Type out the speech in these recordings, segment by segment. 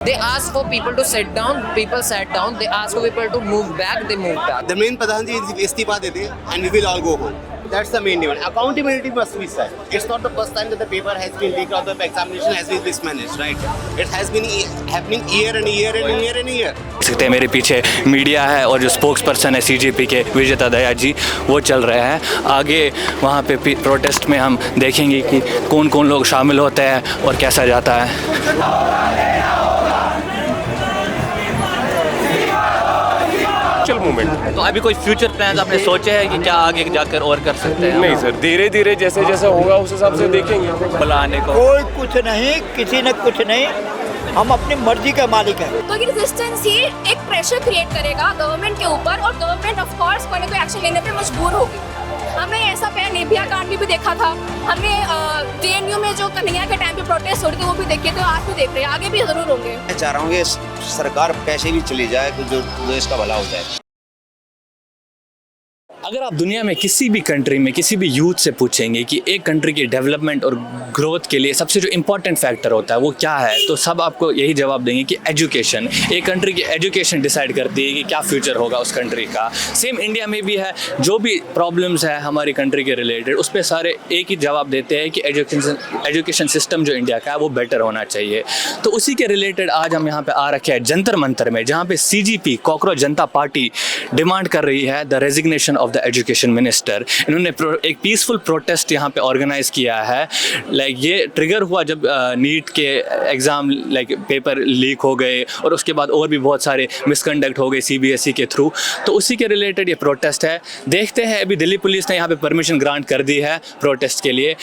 They asked for people to sit down, people sat down. They asked for people to move back, they moved back. The main Pradhan ji istifa dete and we will all go home. That's the main demand. Accountability must be said. It's not the first time that the paper has been leaked or the examination has been mismanaged, right? It has been happening year and year and year and year. सकते हैं मेरे पीछे media है और जो spokes person है CGP के विजेता दया जी वो चल रहे हैं आगे। वहाँ पे प्रोटेस्ट में हम देखेंगे कि कौन कौन लोग शामिल होते हैं और कैसा जाता है। मूवमेंट। तो अभी कोई फ्यूचर प्लान आपने सोचे हैं कि क्या आगे जाकर और कर सकते हैं? नहीं सर, धीरे धीरे जैसे जैसे होगा उस हिसाब से देखेंगे बुलाने को। कोई कुछ नहीं, किसी ने कुछ नहीं, हम अपनी मर्जी के मालिक हैं। तो ये रेजिस्टेंस ही एक प्रेशर क्रिएट करेगा गवर्नमेंट के ऊपर और गवर्नमेंट ऑफ कोर्स कोई ना कोई एक्शन लेने पे मजबूर होगी। हमने ऐसा पहले निर्भया कांड भी देखा था, हमने जेएनयू में जो कन्हैया के टाइम पे प्रोटेस्ट हो रहे थे वो भी देखे, तो आज भी देख रहे हैं, आगे भी जरूर होंगे। मैं चाह रहा हूँ कि सरकार कैसे भी चली जाए तो जो देश का भला हो जाए। अगर आप दुनिया में किसी भी कंट्री में किसी भी यूथ से पूछेंगे कि एक कंट्री की डेवलपमेंट और ग्रोथ के लिए सबसे जो इम्पोर्टेंट फैक्टर होता है वो क्या है, तो सब आपको यही जवाब देंगे कि एजुकेशन। एक कंट्री की एजुकेशन डिसाइड करती है कि क्या फ्यूचर होगा उस कंट्री का। सेम इंडिया में भी है, जो भी प्रॉब्लम्स है हमारी कंट्री के रिलेटेड उस पर सारे एक ही जवाब देते हैं कि एजुकेशन सिस्टम जो इंडिया का है वो बेटर होना चाहिए। तो उसी के रिलेटेड आज हम यहाँ पे आ रखे हैं जंतर मंतर में, जहाँ पे सीजीपी कॉकरोच जनता पार्टी डिमांड कर रही है the resignation of the education minister. इन्होंने एक पीसफुल प्रोटेस्ट यहाँ पे ऑर्गेनाइज किया है। लाइक ये ट्रिगर हुआ जब नीट के एग्ज़ाम पेपर लीक हो गए और उसके बाद और भी बहुत सारे मिसकंडक्ट हो गए सीबीएसई के थ्रू, तो उसी के रिलेटेड ये प्रोटेस्ट है। देखते हैं, अभी दिल्ली पुलिस ने यहाँ पे परमिशन ग्रांट कर दी है प्रोटेस्ट के लिए।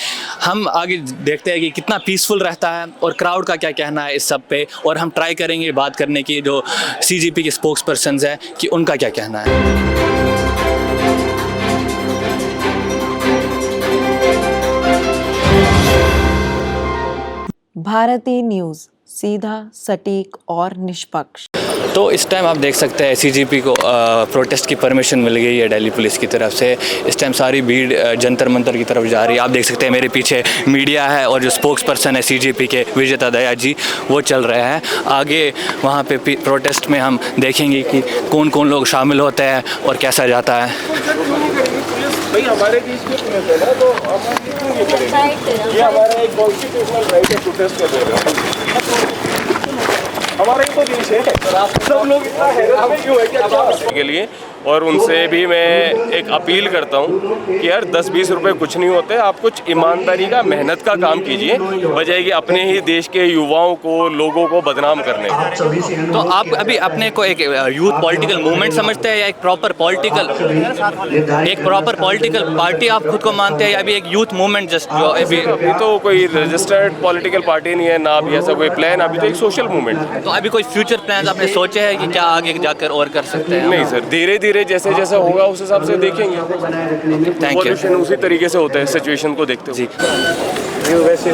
हम आगे देखते हैं कि कितना पीसफुल रहता है और क्राउड का क्या कहना है इस सब पे, और हम ट्राई करेंगे बात करने की जो सीजीपी के स्पोक्स पर्सन है कि उनका क्या कहना है। भारतीय न्यूज़, सीधा, सटीक और निष्पक्ष। तो इस टाइम आप देख सकते हैं सीजीपी को प्रोटेस्ट की परमिशन मिल गई है दिल्ली पुलिस की तरफ से। इस टाइम सारी भीड़ जंतर मंतर की तरफ जा रही है। आप देख सकते हैं मेरे पीछे मीडिया है और जो स्पोक्स पर्सन है सीजीपी के विजेता दया जी वो चल रहे हैं आगे। वहाँ पे प्रोटेस्ट में हम देखेंगे कि कौन कौन लोग शामिल होते हैं और कैसा जाता है। भाई हमारे बीच में पुलिस है ना, तो हम क्यों नहीं करेंगे? ये हमारा एक कॉन्स्टिट्यूशनल राइट है प्रोटेस्ट कर रहे हैं। हमारा ही तो देश है, सब लोग इतना हैरान क्यों है के लिए। और उनसे भी मैं एक अपील करता हूँ कि यार 10-20 रुपए कुछ नहीं होते, आप कुछ ईमानदारी का मेहनत का काम कीजिए, बजाय कि अपने ही देश के युवाओं को लोगों को बदनाम करने। तो आप अभी अपने को एक यूथ पॉलिटिकल मूवमेंट समझते हैं या एक प्रॉपर पॉलिटिकल पार्टी आप खुद को मानते हैं, या अभी एक यूथ मूवमेंट जस्ट जो अभी तो कोई रजिस्टर्ड पॉलिटिकल पार्टी नहीं है ना, अभी ऐसा कोई प्लान, अभी तो एक सोशल मूवमेंट। तो अभी कोई फ्यूचर प्लान आपने सोचे हैं कि क्या आगे जाकर और कर सकते हैं? नहीं सर, धीरे धीरे जैसे जैसे होगा उस हिसाब से देखेंगे। Thank you. उसी तरीके से होता है सिचुएशन को देखते हुए। वैसे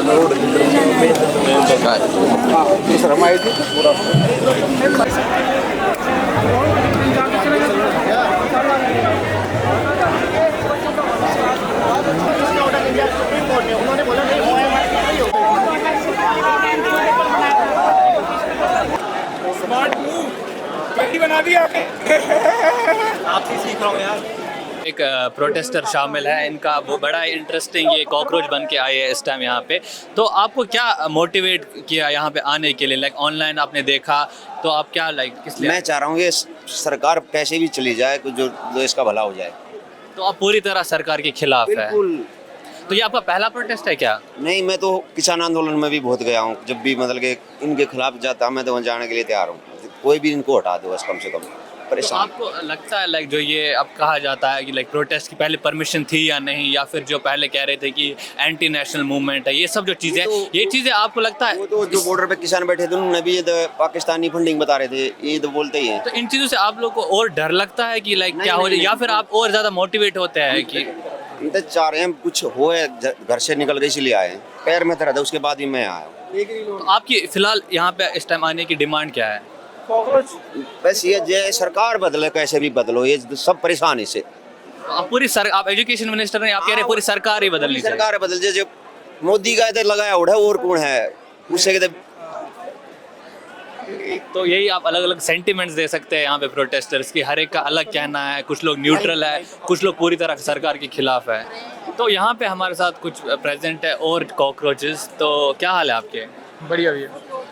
बना दिया आपसे सीख रहा हूँ यार। एक प्रोटेस्टर शामिल है, इनका वो बड़ा इंटरेस्टिंग, ये कॉकरोच बन के आए हैं इस टाइम यहाँ पे। तो आपको क्या मोटिवेट किया यहाँ पे आने के लिए? लाइक ऑनलाइन आपने देखा तो आप क्या किस लिए? मैं चाह रहा हूँ कि सरकार कैसे भी चली जाए तो जो देश का भला हो जाए। तो आप पूरी तरह सरकार के खिलाफ है? तो ये आपका पहला प्रोटेस्ट है क्या? नहीं, मैं तो किसान आंदोलन में भी बहुत गया हूँ। जब भी मतलब कि इनके खिलाफ जाता मैं तो वहाँ जाने के लिए तैयार हूँ। कोई भी इनको हटा दो बस, कम से कम परेशान। तो आपको लगता है जो ये अब कहा जाता है कि प्रोटेस्ट की पहले परमिशन थी या नहीं, या फिर जो पहले कह रहे थे कि एंटी नेशनल मूवमेंट है, ये सब जो चीज़ें ये चीज़ें आपको लगता है? वो तो जो बॉर्डर पे किसान बैठे थे उन्होंने भी ये तो पाकिस्तानी फंडिंग बता रहे थे, ये तो बोलते ही हैं। तो इन चीज़ों से आप लोग को और डर लगता है कि क्या हो जाए, या फिर आप और ज़्यादा मोटिवेट होते हैं कि तो चाह रहे हैं कुछ हो है, घर से निकल गए इसलिए आए हैं। पैर में दर्द है उसके बाद ही मैं आया हूँ। तो आपकी फिलहाल यहाँ पे इस टाइम आने की डिमांड क्या है? बस ये जो सरकार बदले, कैसे भी बदलो, ये सब परेशान इससे। तो आप एजुकेशन मिनिस्टर ने, आप कह रहे पूरी सरकार ही बदलनी चाहिए। सरकार बदल जाए, मोदी का लगाया उड़ा और कौन है उससे तो यही आप अलग अलग सेंटिमेंट्स दे सकते हैं यहाँ पे प्रोटेस्टर्स की, हर एक का अलग कहना है, कुछ लोग न्यूट्रल है, कुछ लोग पूरी तरह सरकार के खिलाफ है। तो यहाँ पे हमारे साथ कुछ प्रेजेंट है और कॉकरोचेस। तो क्या हाल है आपके? बढ़िया भैया।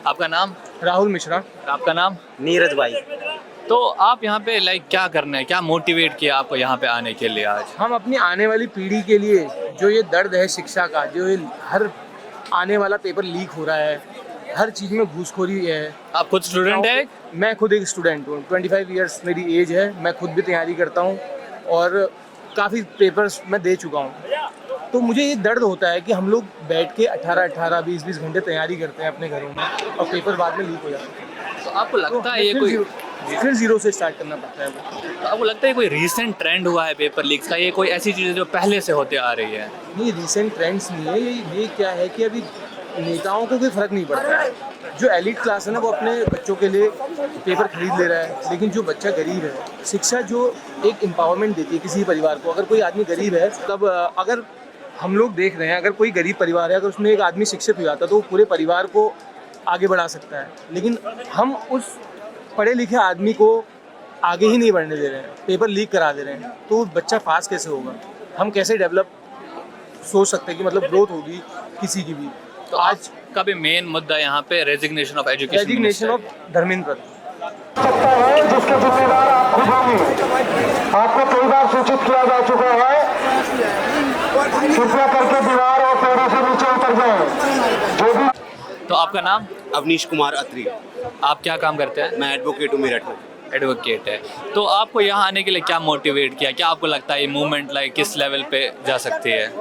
आपका नाम? राहुल मिश्रा। आपका नाम? नीरज भाई। तो आप यहाँ पे लाइक क्या करना है, क्या मोटिवेट किया आपको यहाँ पे आने के लिए आज? हम अपनी आने वाली पीढ़ी के लिए जो ये दर्द है शिक्षा का, जो ये हर आने वाला पेपर लीक हो रहा है, हर चीज़ में घूसखोरी है। आप खुद स्टूडेंट है? मैं खुद एक स्टूडेंट हूँ, 25 इयर्स मेरी एज है। मैं खुद भी तैयारी करता हूँ और काफ़ी पेपर्स मैं दे चुका हूँ। तो मुझे ये दर्द होता है कि हम लोग बैठ के 18-18, 20-20 घंटे तैयारी करते हैं अपने घरों में और पेपर बाद में लीक हो जाता है। तो आपको लगता है ये कोई फिर जीरो से स्टार्ट करना पड़ता है वो। तो आपको लगता है कोई रीसेंट ट्रेंड हुआ है पेपर लीक्स का, ये कोई ऐसी चीज़ है जो पहले से होते आ रही है? नहीं, रिसेंट ट्रेंड्स नहीं है ये क्या है कि अभी नेताओं को कोई फ़र्क नहीं पड़ता है। जो एलिट क्लास है ना वो अपने बच्चों के लिए पेपर खरीद ले रहा है, लेकिन जो बच्चा गरीब है, शिक्षा जो एक एम्पावरमेंट देती है किसी परिवार को, अगर कोई आदमी गरीब है तब अगर हम लोग देख रहे हैं, अगर कोई गरीब परिवार है, अगर उसमें एक आदमी शिक्षित हो जाता है तो वो पूरे परिवार को आगे बढ़ा सकता है। लेकिन हम उस पढ़े लिखे आदमी को आगे ही नहीं बढ़ने दे रहे हैं, पेपर लीक करा दे रहे हैं, तो बच्चा पास कैसे होगा? हम कैसे डेवलप सोच सकते हैं कि मतलब ग्रोथ होगी किसी की भी? तो आज का भी मेन मुद्दा यहाँ पे resignation of education, resignation of Dharmendra Pradhan. जिसके जिम्मेदार आप खुद होंगे। आपको कई बार सूचित किया जा चुका है, कृपया करके दीवार और पेड़ों से नीचे उतर जाएं। जो भी। तो आपका नाम? अवनीश कुमार अत्री। आप क्या काम करते हैं? मैं एडवोकेट हूँ मेरठ में। एडवोकेट है। तो आपको यहाँ आने के लिए क्या मोटिवेट किया? क्या आपको लगता है ये मूवमेंट लाइक किस लेवल पे जा सकती है?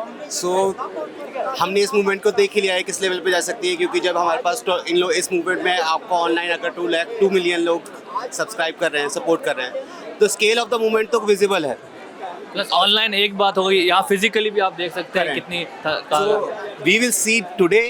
हमने इस मूवमेंट को देख ही लिया है किस लेवल पे जा सकती है, क्योंकि जब हमारे पास इस मूवमेंट में आपको ऑनलाइन अगर 2 मिलियन लोग सब्सक्राइब कर रहे हैं, सपोर्ट कर रहे हैं, तो स्केल ऑफ द मूवमेंट तो विजिबल है। प्लस ऑनलाइन एक बात हो गई, यहाँ फिजिकली भी आप देख सकते हैं कितनी वी विल सी टुडे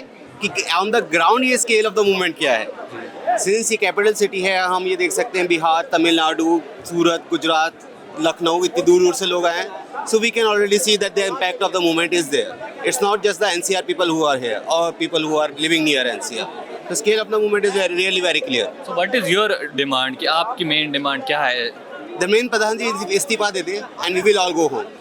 कि ऑन द ग्राउंड ये स्केल ऑफ द मूवमेंट क्या है। सिंस ये कैपिटल सिटी है, हम ये देख सकते हैं बिहार, तमिलनाडु, सूरत, गुजरात, लखनऊ, इतनी दूर दूर से लोग आए हैं। So we can already see that the impact of the movement is there. It's not just the NCR people who are here or people who are living near NCR. The scale of the movement is really very clear. So what is your demand? कि आपकी main demand क्या है? The main प्रधान जी इस्तीफा दे दें and we will all go home.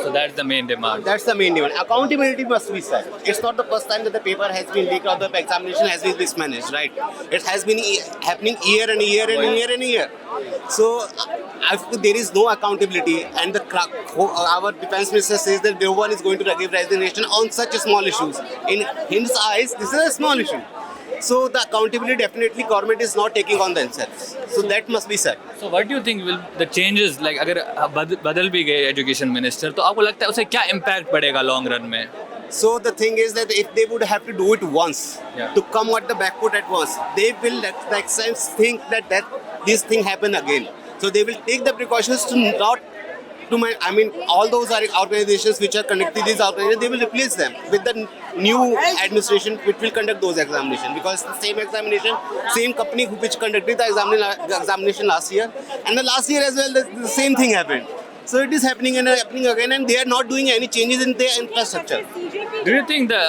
So that's the main demand. That's the main demand. Accountability must be set. It's not the first time that the paper has been leaked or the examination has been mismanaged, right? It has been happening year and year and year and year. So if there is no accountability and our defense minister says that no one is going to give resignation on such small issues. In his eyes, this is a small issue. So the accountability definitely government is not taking on themselves. So that must be said. So what do you think will the changes like अगर बदल भी गए education minister तो आपको लगता है उसे क्या इम्पैक्ट पड़ेगा लॉन्ग रन में? So the thing is that if they would have to do it once, to come at the back foot at once, they will next time think that this thing happen again. So they will take the precautions to not all those are organizations which are conducting these organizations, they will replace them with the new administration which will conduct those examinations, because the same examination, same company which conducted the examination last year, and the last year as well the same thing happened. So it is happening and happening again, and they are not doing any changes in their infrastructure. Do you think the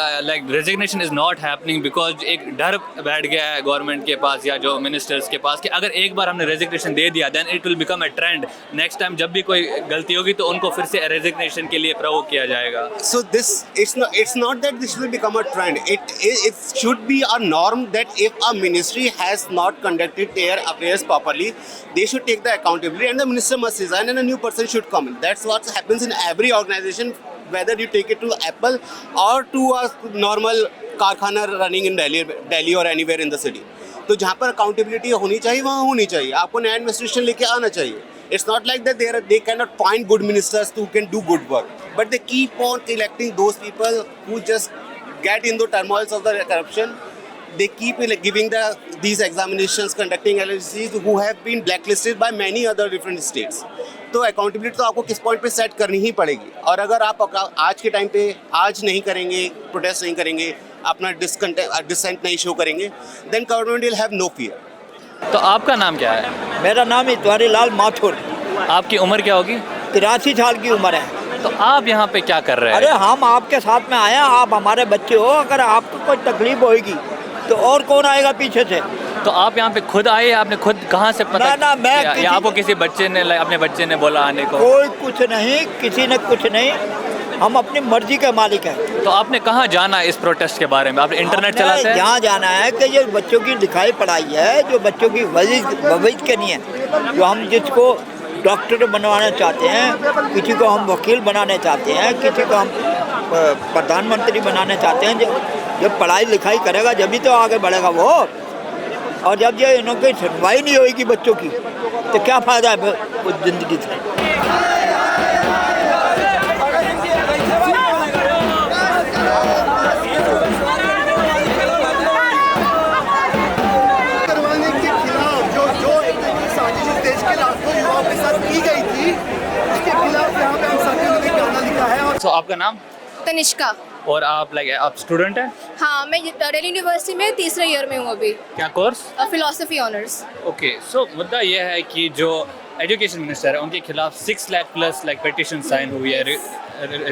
resignation is not happening because एक डर बैठ गया है government के पास या जो ministers के पास कि अगर एक बार हमने रेजिग्नेशन दे दिया then it will become a trend. Next time जब भी कोई गलती होगी तो उनको फिर से रेजिग्नेशन के लिए प्रोवोक किया जाएगा. So it's not that this will become a trend. It should be a norm that if a ministry has not conducted their affairs properly, they should take the accountability and the minister must resign and a new person should come in. That's what happens in every organization, whether you take it to Apple or to a normal कारखाना running in Delhi or anywhere in the city. तो जहाँ पर accountability होनी चाहिए वहाँ होनी चाहिए, आपको नया एडमिनिस्ट्रेशन लेके आना चाहिए. It's not like that they cannot find good ministers who can do good work, but they keep on electing those people who just get in the turmoils of the corruption. They keep giving these examinations, conducting LLCs who have been blacklisted by many other different states. तो accountability तो आपको किस point पे set करनी ही पड़ेगी, और अगर आप आज के टाइम पे आज नहीं करेंगे, प्रोटेस्ट नहीं करेंगे, अपना डिसेंट नहीं शो करेंगे, then government will have no fear. तो आपका नाम क्या है? मेरा नाम इतवारी लाल माथुर. आपकी उम्र क्या होगी? 83 साल की उम्र है. तो आप यहाँ पे क्या कर रहे हैं? अरे हम आपके साथ में आए हैं, आप हमारे बच्चे हो, अगर आपको कोई तकलीफ होगी तो और कौन आएगा पीछे से? तो आप यहाँ पे खुद आए, आपने खुद कहाँ से पता ना, मैं या किसी- आपको किसी बच्चे ने अपने बच्चे ने बोला आने को? कोई कुछ नहीं, किसी ने कुछ नहीं, हम अपनी मर्जी के मालिक हैं। तो आपने कहाँ जाना इस प्रोटेस्ट के बारे में? आप इंटरनेट चलाते हैं? यहाँ जाना है कि ये बच्चों की लिखाई पढ़ाई है, जो बच्चों की भविष्य के लिए, जो हम जिसको डॉक्टर बनवाना चाहते हैं, किसी को हम वकील बनाने चाहते हैं, किसी को हम प्रधानमंत्री बनाना चाहते हैं। जब पढ़ाई लिखाई करेगा जब तो आगे बढ़ेगा वो। और जब ये इनकी सुनवाई नहीं होगी बच्चों की, तो क्या फ़ायदा है उस ज़िंदगी से। करवाने के खिलाफ जो एक साजिश इस देश के लाखों युवाओं के साथ की गई थी, उसके खिलाफ यहाँ पे हम साथियों ने गाना लिखा है। और तो आपका नाम? तनिष्का। और आप स्टूडेंट हैं? हाँ, मैं दिल्ली यूनिवर्सिटी में तीसरे ईयर में हूँ अभी, क्या कोर्स? Philosophy honours. ओके, सो मुद्दा यह है कि जो एजुकेशन मिनिस्टर है उनके खिलाफ 6 लाख प्लस पिटिशन साइन हुई है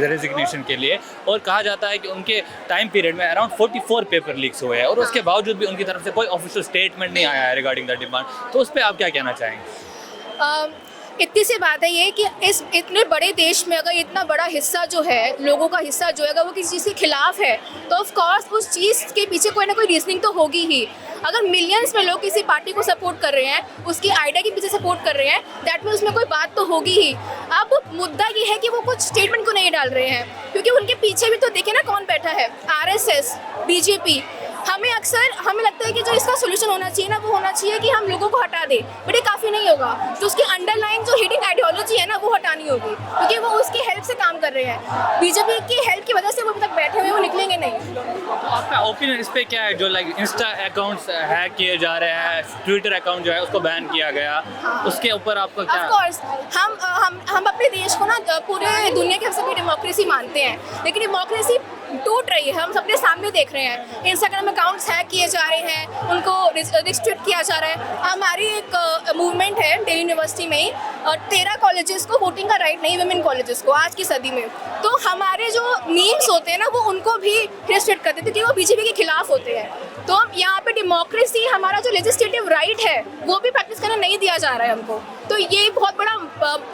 रेजिग्नेशन के लिए, और कहा जाता है कि उनके टाइम पीरियड में अराउंड 44 पेपर लीक्स हुए हैं, और उसके बावजूद भी उनकी तरफ से कोई ऑफिशियल स्टेटमेंट नहीं आया है रिगार्डिंग द डिमांड। तो उस पर आप क्या कहना चाहेंगे? इतनी सी बात है ये कि इस इतने बड़े देश में अगर इतना बड़ा हिस्सा जो है, लोगों का हिस्सा जो है, अगर वो किसी चीज़ के खिलाफ है, तो ऑफ कोर्स उस चीज़ के पीछे कोई ना कोई रीजनिंग तो होगी ही। अगर मिलियंस में लोग किसी पार्टी को सपोर्ट कर रहे हैं, उसकी आइडिया के पीछे सपोर्ट कर रहे हैं, दैट मीन उसमें कोई बात तो होगी ही। अब मुद्दा ये है कि वो कुछ स्टेटमेंट को नहीं डाल रहे हैं, क्योंकि उनके पीछे भी तो देखे ना कौन बैठा है, RSS, BJP। हमें लगता है कि जो इसका सोल्यूशन होना चाहिए ना, वो होना चाहिए कि हम लोगों को हटा दें, बट ये काफ़ी नहीं होगा। जो उसकी अंडरलाइन जो हिडिंग आइडियोलॉजी है ना, वो हटानी होगी, क्योंकि वो उसकी हेल्प से काम कर रहे हैं। बीजेपी की हेल्प की वजह से वो अभी तक बैठे हुए, वो निकलेंगे नहीं। तो आपका ओपिनियन इस पे क्या है? जो इंस्टा अकाउंट्स हैक किए जा रहे हैं, ट्विटर अकाउंट जो है उसको बैन किया गया, उसके ऊपर आपको क्या? ऑफ कोर्स हम अपने देश को ना पूरे दुनिया की हम सभी डेमोक्रेसी मानते हैं, लेकिन डेमोक्रेसी टूट रही है। हम सबके सामने देख रहे हैं, इंस्टाग्राम अकाउंट्स हैक किए जा रहे हैं, उनको रिस्ट्रिक्ट किया जा रहा है। हमारी एक मूवमेंट है दिल्ली यूनिवर्सिटी में ही, 13 कॉलेजेस को वोटिंग का राइट नहीं, वुमेन कॉलेजेस को, आज की सदी में। तो हमारे जो मीम्स होते हैं ना, वो उनको भी रिस्ट्रिक्ट करते थे, क्योंकि वो बीजेपी के खिलाफ होते हैं। तो यहाँ पे डेमोक्रेसी, हमारा जो लेजिस्लेटिव राइट है, वो भी प्रैक्टिस करना नहीं दिया जा रहा है हमको। तो ये बहुत बड़ा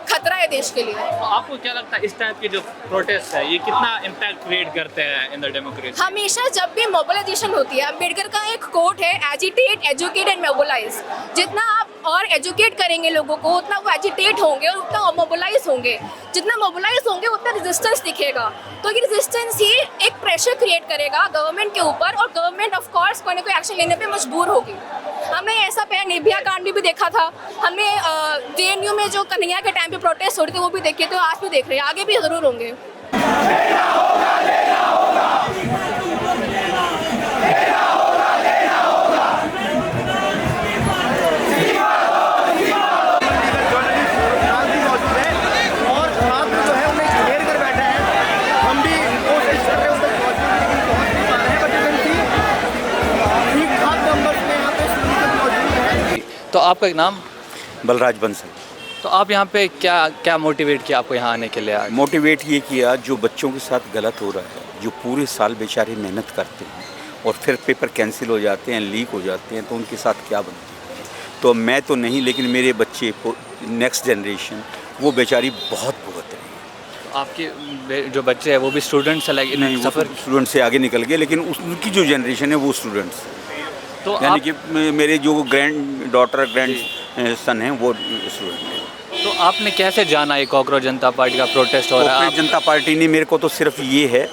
खतरा है देश के लिए। तो आपको क्या लगता है इस टाइप की जो प्रोटेस्ट है, ये कितना इम्पैक्ट क्रिएट करते हैं इन द डेमोक्रेसी? हमेशा जब भी मोबिलाइजेशन होती है, अम्बेडकर का एक कोट है, एजिटेट, एजुकेट एंड मोबिलाइज। जितना आप और एजुकेट करेंगे लोगों को, उतना वो एजिटेट होंगे और उतना मोबिलाइज होंगे। जितना मोबिलाइज होंगे उतना रेजिस्टेंस दिखेगा। तो ये रेजिस्टेंस ही एक प्रेशर क्रिएट करेगा गवर्नमेंट के ऊपर, और गवर्नमेंट ऑफ कोर्स कोई ना कोई एक्शन लेने पे मजबूर होगी। हमने ऐसा पहले निर्भया कांड भी देखा था, हमने JNU में जो कन्हैया के टाइम पे प्रोटेस्ट हो रहे थे वो भी देखे, तो आज भी देख रहे हैं, आगे भी ज़रूर होंगे। तो आपका नाम? बलराज बंसल। तो आप यहाँ पे क्या मोटिवेट किया आपको यहाँ आने के लिए? मोटिवेट ये किया, जो बच्चों के साथ गलत हो रहा है, जो पूरे साल बेचारे मेहनत करते हैं और फिर पेपर कैंसिल हो जाते हैं, लीक हो जाते हैं, तो उनके साथ क्या बनती है। तो मैं तो नहीं, लेकिन मेरे बच्चे, नेक्स्ट जनरेशन, वो बेचारी बहुत भुगत रही है। तो आपके जो बच्चे हैं वो भी स्टूडेंट्स हैं? नहीं, सफ़र स्टूडेंट से आगे निकल गए, लेकिन उनकी जो जनरेशन है वो स्टूडेंट्स। तो यानी कि मेरे जो ग्रैंड डॉटर, ग्रैंड सन हैं, वो स्टूडेंट हैं। तो आपने कैसे जाना ये कॉकरोच जनता पार्टी का प्रोटेस्ट हो रहा है? कॉकरोच जनता पार्टी ने मेरे को तो सिर्फ ये है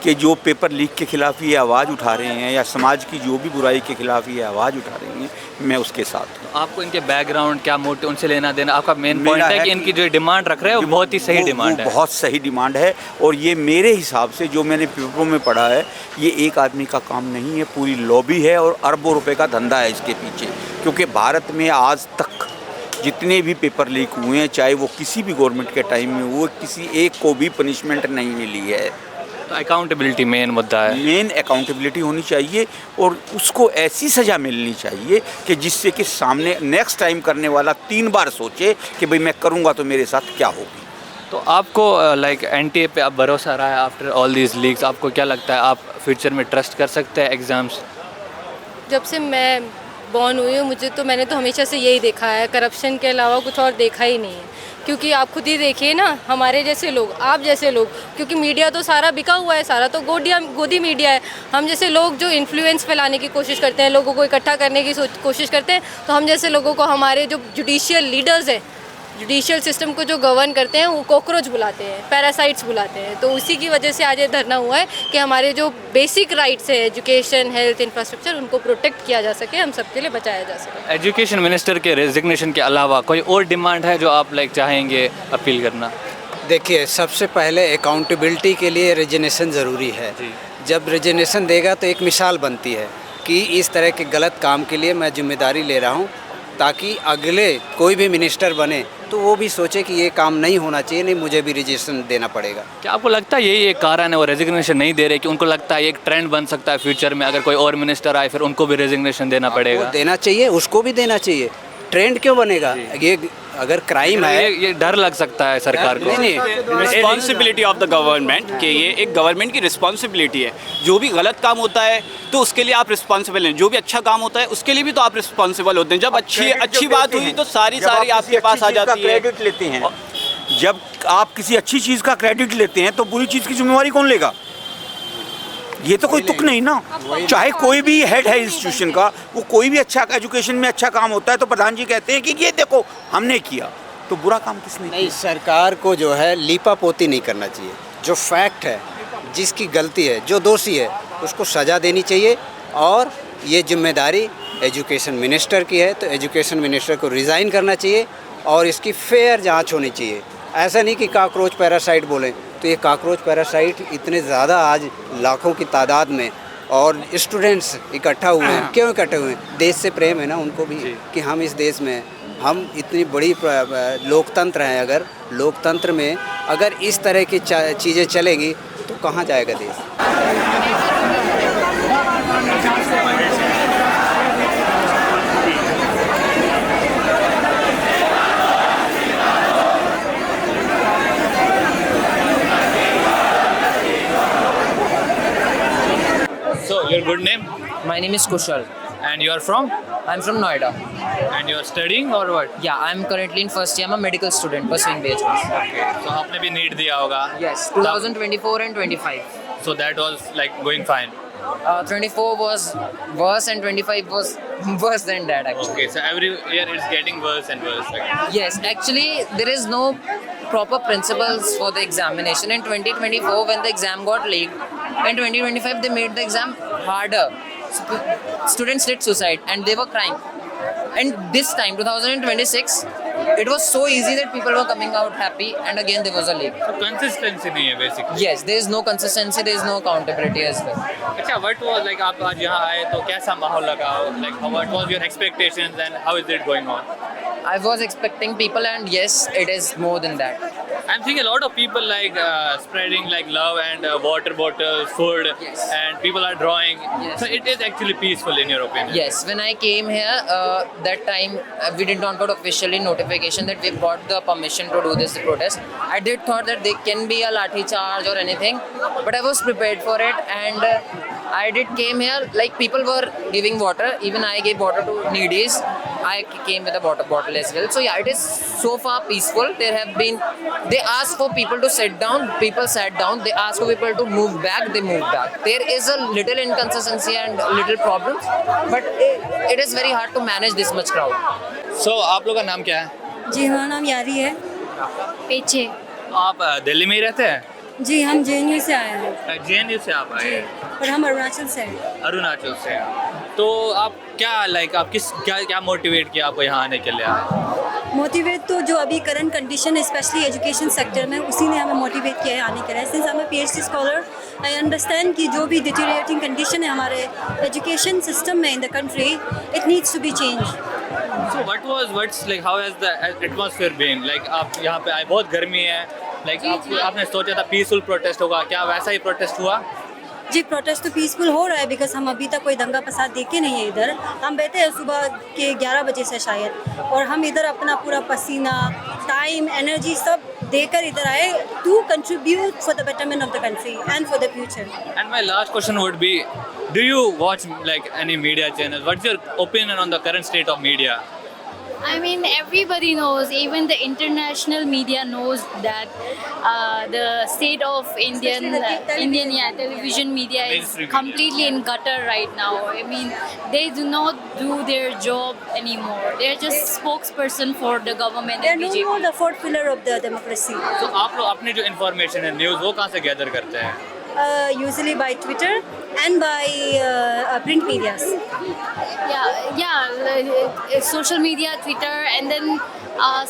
कि जो पेपर लीक के खिलाफ ये आवाज़ उठा रहे हैं, या समाज की जो भी बुराई के खिलाफ ये आवाज़ उठा रहे हैं, मैं उसके साथ हूँ। तो आपको इनके बैकग्राउंड क्या मोटिव, उनसे लेना देना? आपका मेन पॉइंट है कि इनकी जो डिमांड रख रहे हैं वो बहुत ही सही डिमांड है। बहुत सही डिमांड है, और ये मेरे हिसाब से जो मैंने पेपरों में पढ़ा है, ये एक आदमी का काम नहीं है, पूरी लॉबी है और अरबों रुपए का धंधा है इसके पीछे। क्योंकि भारत में आज तक जितने भी पेपर लीक हुए हैं, चाहे वो किसी भी गवर्नमेंट के टाइम में, वो किसी एक को भी पनिशमेंट नहीं मिली है। तो अकाउंटेबिलिटी मेन मुद्दा है। मेन अकाउंटेबिलिटी होनी चाहिए, और उसको ऐसी सज़ा मिलनी चाहिए कि जिससे कि सामने नेक्स्ट टाइम करने वाला 3 बार सोचे कि भाई मैं करूँगा तो मेरे साथ क्या होगी। तो आपको NTA पे आप भरोसा रहा है आफ्टर ऑल दीज लीक्स? आपको क्या लगता है, आप फ्यूचर में ट्रस्ट कर सकते हैं एग्ज़ाम्स? जब से मैं बॉर्न हुई हूँ, मुझे तो मैंने तो हमेशा से यही देखा है, करप्शन के अलावा कुछ और देखा ही नहीं है। क्योंकि आप खुद ही देखिए ना, हमारे जैसे लोग, आप जैसे लोग, क्योंकि मीडिया तो सारा बिका हुआ है, सारा तो गोदी मीडिया है। हम जैसे लोग जो इन्फ्लुएंस फैलाने की कोशिश करते हैं, लोगों को इकट्ठा करने की कोशिश करते हैं, तो हम जैसे लोगों को हमारे जो जुडिशियल लीडर्स हैं, जुडिशियल सिस्टम को जो गवर्न करते हैं, वो कॉकरोच बुलाते हैं, पैरासाइट्स बुलाते हैं। तो उसी की वजह से आज ये धरना हुआ है कि हमारे जो बेसिक राइट्स है, एजुकेशन, हेल्थ, इंफ्रास्ट्रक्चर, उनको प्रोटेक्ट किया जा सके, हम सबके लिए बचाया जा सके। एजुकेशन मिनिस्टर के रेजिग्नेशन के अलावा कोई और डिमांड है जो आप चाहेंगे अपील करना? देखिए, सबसे पहले अकाउंटेबिलिटी के लिए रेजिग्नेशन ज़रूरी है। जब रेजिग्नेशन देगा तो एक मिसाल बनती है कि इस तरह के गलत काम के लिए मैं जिम्मेदारी ले रहा हूँ, ताकि अगले कोई भी मिनिस्टर बने तो वो भी सोचे कि ये काम नहीं होना चाहिए, नहीं मुझे भी रेजिग्नेशन देना पड़ेगा। क्या आपको लगता है यही एक कारण है वो रेजिग्नेशन नहीं दे रहे, कि उनको लगता है एक ट्रेंड बन सकता है फ्यूचर में, अगर कोई और मिनिस्टर आए फिर उनको भी रेजिग्नेशन देना पड़ेगा? देना चाहिए, उसको भी देना चाहिए। ट्रेंड क्यों बनेगा? ये अगर क्राइम है, ये डर लग सकता है सरकार को। रिस्पॉन्सिबिलिटी ऑफ द गवर्नमेंट कि ये एक गवर्नमेंट की रिस्पॉन्सिबिलिटी है। जो भी गलत काम होता है तो उसके लिए आप रिस्पॉन्सिबल हैं, जो भी अच्छा काम होता है उसके लिए भी तो आप रिस्पॉन्सिबल होते हैं। जब अच्छी बात हुई तो सारी आपके पास आ जाती है। क्रेडिट लेते हैं, जब आप किसी अच्छी चीज़ का क्रेडिट लेते हैं तो बुरी चीज़ की जिम्मेवारी कौन लेगा? ये तो कोई तुक नहीं ना। चाहे कोई भी हेड है इंस्टीट्यूशन का, वो कोई भी अच्छा एजुकेशन में अच्छा काम होता है तो प्रधान जी कहते हैं कि ये देखो हमने किया, तो बुरा काम किसने किया? नहीं, सरकार को जो है लीपापोती नहीं करना चाहिए। जो फैक्ट है, जिसकी गलती है, जो दोषी है, उसको सज़ा देनी चाहिए। और ये जिम्मेदारी एजुकेशन मिनिस्टर की है, तो एजुकेशन मिनिस्टर को रिज़ाइन करना चाहिए और इसकी फेयर जांच होनी चाहिए। ऐसा नहीं कि काकरोच पैरासाइट बोलें, तो ये काकरोच पैरासाइट इतने ज़्यादा आज लाखों की तादाद में और स्टूडेंट्स इकट्ठा हुए हैं। क्यों इकट्ठे हुए हैं? देश से प्रेम है ना उनको भी, कि हम इस देश में, हम इतनी बड़ी लोकतंत्र हैं। अगर लोकतंत्र में अगर इस तरह की चीज़ें चलेंगी तो कहाँ जाएगा देश? So your good name? My name is Kushal. And you are from? I'm from Noida. And you are studying or what? Yeah, I'm currently in first year. I'm a medical student pursuing BHS. Okay. So आपने भी NEET दिया होगा? Yes, 2024 and 25. So that was going fine. 24 was worse and 25 was worse than that actually. Okay, so every year it's getting worse and worse. Yes, actually there is no proper principles for the examination. In 2024 when the exam got leaked, in 2025 they made the exam harder. Students did suicide and they were crying. And this time 2026 it was so easy that people were coming out happy, and again there was a leak. So consistency नहीं है basically. Yes, there is no consistency, there is no accountability as well. अच्छा, what was आप आज यहाँ आए तो कैसा माहौल लगा? What was your expectations and how is it going on? I was expecting people, and yes, it is more than that. I'm seeing a lot of people spreading love and water bottles, food, Yes. and people are drawing. Yes. So it is actually peaceful in your opinion. Yes, when I came here, that time we did not got officially notification that we got the permission to do this protest. I did thought that there can be a lathi charge or anything, but I was prepared for it, and I did came here people were giving water. Even I gave water to needies. I came with a water bottle as well. So yeah, it is so far peaceful. They asked for people to sit down. People sat down. They asked for people to move back. They moved back. There is a little inconsistency and little problems, but it is very hard to manage this much crowd. So आप लोग का नाम क्या है? जी, हमारा नाम यारी है। पीछे। आप दिल्ली में ही रहते हैं? जी, हम JNU से आए हैं। JNU से आप आए हैं? और हम अरुणाचल से हैं। अरुणाचल से। तो आप क्या आप क्या मोटिवेट किया आपको यहाँ आने के लिए? मोटिवेट तो जो अभी करंट कंडीशन है, स्पेशली एजुकेशन सेक्टर में, उसी ने हमें मोटिवेट किया है आने के लिए। Since I am PhD scholar, I understand कि जो भी डिटेरिएटिंग कंडीशन है हमारे एजुकेशन सिस्टम में in the country, it needs to be change. So how has the atmosphere been? आप यहाँ पे आए, बहुत गर्मी है, आपने सोचा था पीसफुल प्रोटेस्ट होगा, क्या वैसा ही प्रोटेस्ट हुआ? जी, प्रोटेस्ट तो पीसफुल हो रहा है, बिकॉज हम अभी तक कोई दंगा फसाद देखे नहीं है इधर। हम बैठे हैं सुबह के 11 बजे से शायद, और हम इधर अपना पूरा पसीना, टाइम, एनर्जी सब देकर इधर आए to contribute for the betterment of the country and for the future. And my last question would be, Do you watch like any media channels? What's your opinion on the current state of media? I mean, everybody knows, even the international media knows that the state of Indian television media is Mainstream completely in gutter right now. I mean, they do not do their job anymore. They're just spokesperson for the government. They are and no BJP. more the fourth pillar of the democracy. तो आप लोग अपनी जो information है news वो कहाँ से gather करते हैं? Usually by Twitter and by print medias. Yeah, social media, Twitter, and then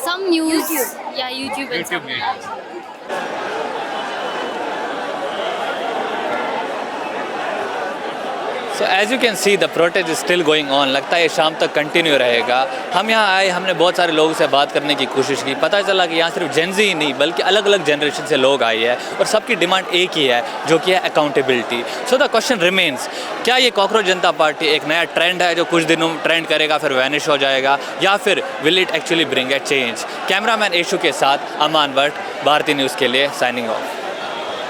some news. YouTube. Yeah, YouTube and YouTube news. So as you can see, the protest is still going on. लगता है ये शाम तक continue रहेगा. हम यहाँ आए, हमने बहुत सारे लोगों से बात करने की कोशिश की. पता चला कि यहाँ सिर्फ जेन ज़ी ही नहीं बल्कि अलग अलग जनरेशन से लोग आए हैं और सबकी डिमांड एक ही है जो कि है accountability. So the question remains, क्या ये कॉकरोच जनता पार्टी एक नया ट्रेंड है जो कुछ दिनों में ट्रेंड करेगा फिर वैनिश हो जाएगा, या फिर will it actually bring a change? Cameraman Eshu के साथ अमान भट्ट, भारतीय न्यूज़ के लिए साइनिंग ऑफ.